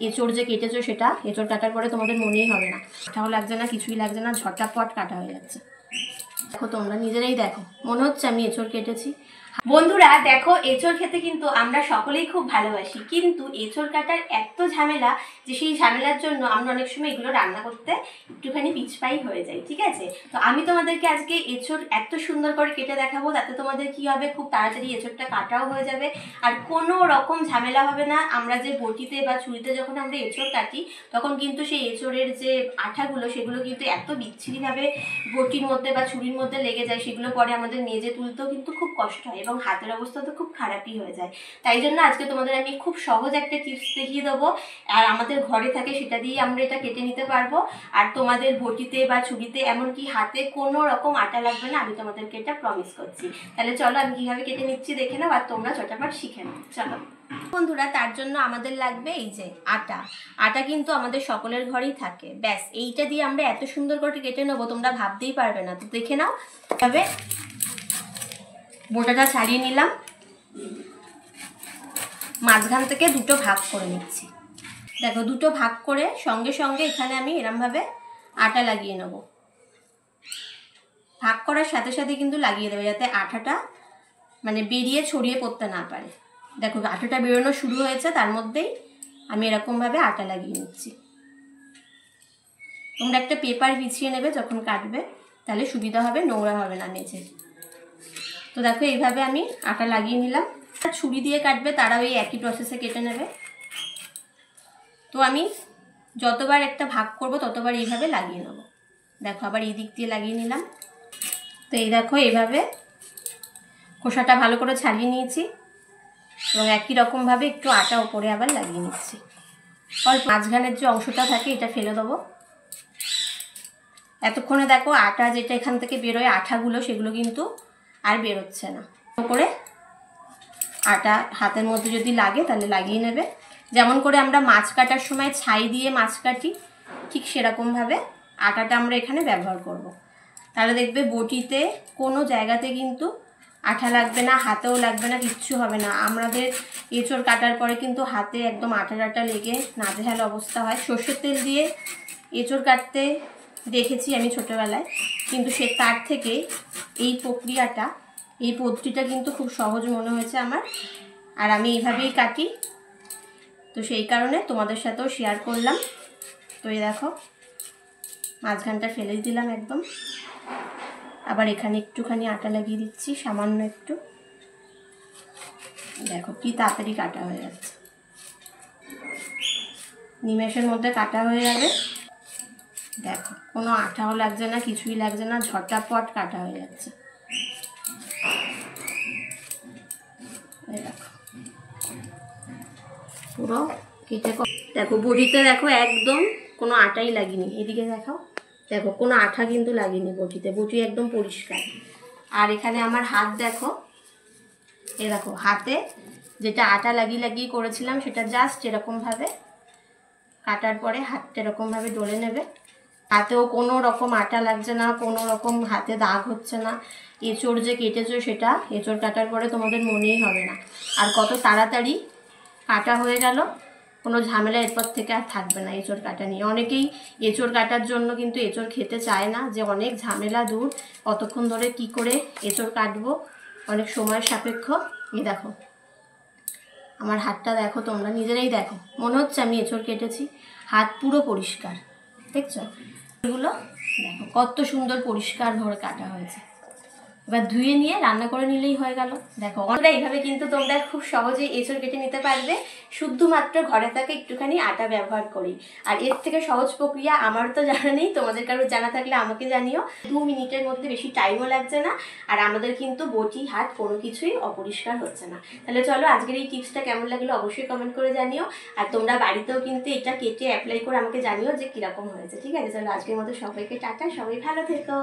এঁচড় যে কেটেছো সেটা এঁচড় কাটার পরে তোমাদের মনেই হবে না, আঠাও লাগছে না, কিছুই লাগছে না, ঝটাপট কাটা হয়ে যাচ্ছে। দেখো তোমরা নিজেরাই দেখো, মনে হচ্ছে আমি এঁচড় কেটেছি। বন্ধুরা দেখো, এঁচড় খেতে কিন্তু আমরা সকলেই খুব ভালোবাসি, কিন্তু এঁচড় কাটার এত ঝামেলা যে সেই ঝামেলার জন্য আমরা অনেক সময় এগুলো রান্না করতে একটুখানি পিছপাই হয়ে যাই। ঠিক আছে, তো আমি তোমাদেরকে আজকে এঁচড় এত সুন্দর করে কেটে দেখাবো, তাতে তোমাদের কি হবে, খুব তাড়াতাড়ি এঁচড়টা কাটাও হয়ে যাবে আর কোনো রকম ঝামেলা হবে না। আমরা যে বটিতে বা ছুরিতে যখন আমরা এঁচড় কাটি তখন কিন্তু সেই এঁচড়ের যে আঠাগুলো সেগুলো কিন্তু এত বিচ্ছিরিভাবে বটির মধ্যে বা ছুরির মধ্যে লেগে যায়, সেগুলো পরে আমাদের মেজে তুলতেও কিন্তু খুব কষ্ট হয় এবং হাতের অবস্থা তো খুব খারাপই হয়ে যায়। তাই জন্য আজকে তোমাদের আমি খুব সহজ একটা টিপস দেখিয়ে দেবো, আর আমাদের ঘরে থাকে সেটা দিয়ে আমরা এটা কেটে নিতে পারবো, আর তোমাদের বটিতে বা ছুরিতে এমনকি হাতে কোনো রকম আটা লাগবে না, আমি তোমাদেরকে এটা প্রমিস করছি। তাহলে চলো আমি কীভাবে কেটে নিচ্ছি দেখে নাও, আর তোমরা চটাপট শিখে নাও। চলো বন্ধুরা, তার জন্য আমাদের লাগবে এই যে আটা। আটা কিন্তু আমাদের সকলের ঘরেই থাকে, ব্যাস এইটা দিয়ে আমরা এত সুন্দর করে কেটে নেবো তোমরা ভাবতেই পারবে না। তো দেখে নাও, তবে বোটাটা ছাড়িয়ে নিলাম, মাঝখান থেকে দুটো ভাগ করে নিচ্ছি। দেখো দুটো ভাগ করে সঙ্গে সঙ্গে এখানে আমি এরমভাবে আটা লাগিয়ে নেব। ভাগ করার সাথে সাথে কিন্তু লাগিয়ে দেবে, যাতে আটাটা মানে বেরিয়ে ছড়িয়ে পড়তে না পারে। দেখো আটাটা বেরোনো শুরু হয়েছে, তার মধ্যেই আমি এরকমভাবে আটা লাগিয়ে নিচ্ছি। তোমরা একটা পেপার বিছিয়ে নেবে যখন কাটবে, তাহলে সুবিধা হবে, নোংরা হবে না মেঝে। তো দেখো এইভাবে আমি আটা লাগিয়ে নিলাম। ছুরি দিয়ে কাটবে তারা ওই একই প্রসেসে কেটে নেবে। তো আমি যতবার একটা ভাগ করব ততবার এইভাবে লাগিয়ে নেব। দেখো আবার এই দিক দিয়ে লাগিয়ে নিলাম। তো এই দেখো এইভাবে খোসাটা ভালো করে ছাড়িয়ে নিয়েছি এবং একই রকমভাবে একটু আটা ওপরে আবার লাগিয়ে নিচ্ছি। অল্প মাঝখানের যে অংশটা থাকে এটা ফেলে দেবো। এতক্ষণে দেখো আটা যেটা এখান থেকে বেরোয় আঠাগুলো, সেগুলো কিন্তু আর বেরোচ্ছে না। করে আটা হাতের মধ্যে যদি লাগে তাহলে লাগিয়ে নেবে। যেমন করে আমরা মাছ কাটার সময় ছাই দিয়ে মাছ কাটি, ঠিক সেরকমভাবে আটাটা আমরা এখানে ব্যবহার করব। তাহলে দেখবে বটিতে কোনো জায়গাতে কিন্তু আঠা লাগবে না, হাতেও লাগবে না, কিচ্ছু হবে না। আমাদের এঁচড় কাটার পরে কিন্তু হাতে একদম আটা টাটা লেগে নাজেহাল অবস্থা হয়। সর্ষের তেল দিয়ে এঁচড় কাটতে দেখেছি আমি ছোটোবেলায়, কিন্তু সে তার থেকে এই প্রক্রিয়াটা, এই পদ্ধতিটা কিন্তু খুব সহজ মনে হয়েছে আমার, আর আমি এইভাবেই কাটি। তো সেই কারণে তোমাদের সাথেও শেয়ার করলাম। তো এই দেখো মাঝখানটা ফেলে দিলাম একদম, আবার এখানে একটুখানি আটা লাগিয়ে দিচ্ছি, সামান্য একটু। দেখো কি তাড়াতাড়ি কাটা হয়ে যাচ্ছে, নিমেষের মধ্যে কাটা হয়ে যাবে। দেখো কোনো আঠাও লাগছে না, কিছুই লাগছে না, ঝটাপট কাটা হয়ে যাচ্ছে। দেখো পুরো কেটে, দেখো বটিতে দেখো একদম কোনো আটাই লাগেনি। এদিকে দেখাও, দেখো কোনো আঠা কিন্তু লাগেনি বটিতে, বটি একদম পরিষ্কার। আর এখানে আমার হাত দেখো, এ দেখো হাতে যেটা আটা লাগিয়ে লাগিয়ে করেছিলাম সেটা জাস্ট এরকমভাবে কাটার পরে হাতটা এরকমভাবে ডলে নেবে। হাতেও কোনো রকম আটা লাগছে না, কোনো রকম হাতে দাগ হচ্ছে না। এঁচড় যে কেটেছো সেটা এঁচড় কাটার পরে তোমাদের মনেই হবে না। আর কত তাড়াতাড়ি কাটা হয়ে গেল, কোনো ঝামেলা এরপর থেকে আর থাকবে না এঁচড় কাটা নিয়ে। অনেকেই এঁচড় কাটার জন্য কিন্তু এঁচড় খেতে চায় না, যে অনেক ঝামেলা দূর, কতক্ষণ ধরে কি করে এঁচড় কাটবো, অনেক সময়ের সাপেক্ষ। এই দেখো আমার হাতটা দেখো, তোমরা নিজেরাই দেখো, মনে হচ্ছে আমি এঁচড় কেটেছি। হাত পুরো পরিষ্কার, দেখছো? এগুলো দেখো কত সুন্দর পরিষ্কার ভরে কাটা হয়েছে। এবার ধুয়ে নিয়ে রান্না করে নিলেই হয়ে গেল। দেখো আমরা এইভাবে কিন্তু তোমরা খুব সহজেই এঁচড় কেটে নিতে পারবে, শুধুমাত্র ঘরে থাকে একটুখানি আটা ব্যবহার করি। আর এর থেকে সহজ প্রক্রিয়া আমার তো জানা নেই, তোমাদের কারোর জানা থাকলে আমাকে জানিও। 2 মিনিটের মধ্যে, বেশি টাইমও লাগছে না, আর আমাদের কিন্তু বটি হাত কোনো কিছুই অপরিষ্কার হচ্ছে না। তাহলে চলো আজকের এই টিপসটা কেমন লাগলো অবশ্যই কমেন্ট করে জানিও, আর তোমরা বাড়িতেও কিন্তু এটা কেটে অ্যাপ্লাই করে আমাকে জানিও যে কীরকম হয়েছে। ঠিক আছে, চলো আজকের মতো সবাইকে টাটা, সবাই ভালো থেকো।